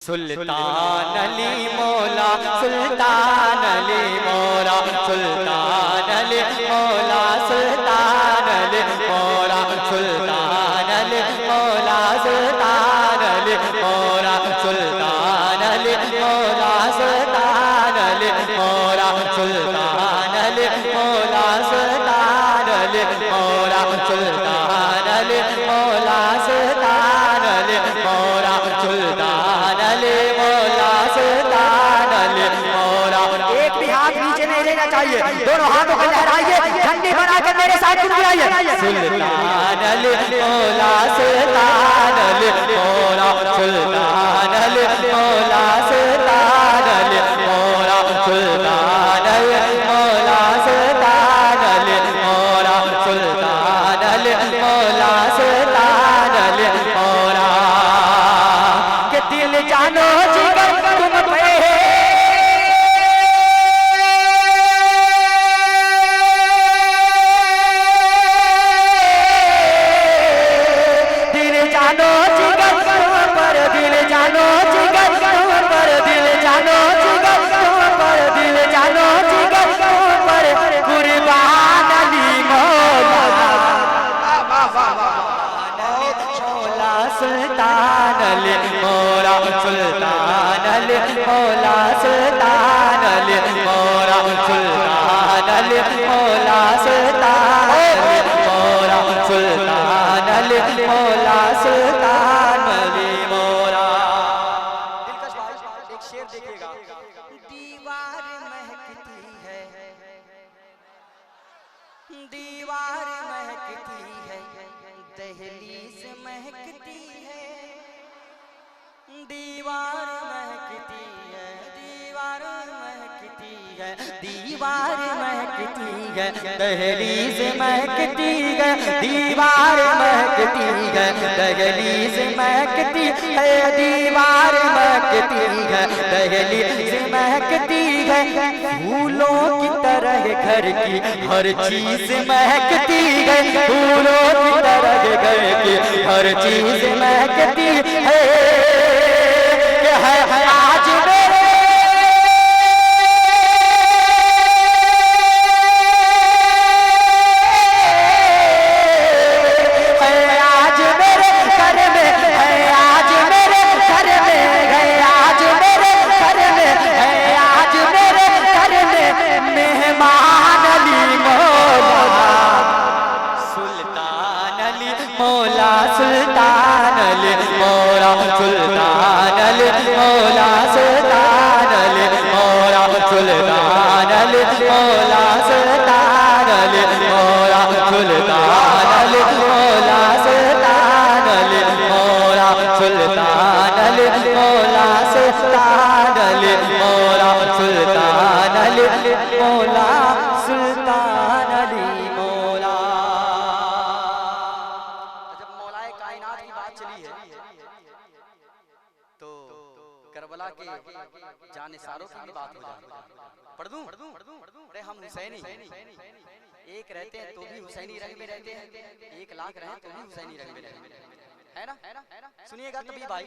सुल्तान अली मौला, सुल्तान अली मौला, सुल्तान अली मौला, सुल्तान अली मौला, सुल्तान अली मौला, सुल्तान अली मौला, सुल्तान अली मौला, सुल्तान अली मौला, सुल्तान अली मौला, सुल्तान अली मौला, सुल्तान अली मौला, सुल्तान अली मौला, सुल्तान अली मौला, सुल्तान अली मौला। एक भी हाथ नीचे नहीं लेना चाहिए, दोनों हाथों को लहराइए, झंडी बनाकर मेरे साथ गुनगुनाइए। सुल्तान अली मौला, सुल्तान अली मौला, सुल्तान अली मौला, सुल्तान अली मौला, सुल्तान अली मौला, सुल्तान अली मौला, सुल्तान अली मौला, सुल्तान अली मौला। के दिल जानो जिगर तुम पे, दिल जानो जिगर तुम पर, दिल जानो जिगर तुम पर, दिल जानो जिगर तुम पर, दिल जानो जिगर तुम पर, कुर्बान अली मौला, मौला, सुल्तान अली मौला, सुल्तान अली मौला, सुल्तान अली मौला, सुल्तान अली मौला, सुल्तान अली मौला, सुल्तान अली मौला, सुल्तान अली मौला। दिलकश भाई एक शेर देखिएगा। दीवार महकती है, दीवार महकती है, दहलीज महकती है, दीवार महकती है, दीवार महकती है, दीवार महकती है, दहलीज महकती है, दीवार महकती है, दहलीज महकती है, दीवार महकती है, दहलीज महकती है, फूलों की तरह घर की हर चीज महकती है, फूलों की तरह घर की हर चीज महकती है। आज मेरे आज मेरे घर में है, आज मेरे घर में है, आज मेरे घर में है, आज मेरे घर में मेहमान अली मौला, सुल्तान अली मौला, सुल्तान अली मौला, सुल्तान अली मौला, सुल्तान अली मौला, सुल्तान अली मौला, सुल्तान अली मौला, सुल्तान अली मौला, सुल्तान अली मौला, सुल्तान अली मौला, सुल्तान अली मौला, सुल्तान अली मौला, सुल्तान अली मौला। जब मौलाए कायनात की बात चली है तो करबला के जानिसारों की भी बात हो जाती है। पढ़ दूं? अरे हम हुसैनी, एक रहते हैं तो भी हुसैनी रंग में रहते हैं, 1 लाख रहे तो भी हुसैनी रंग में रहते हैं, है ना? सुनिएगा तभी भाई।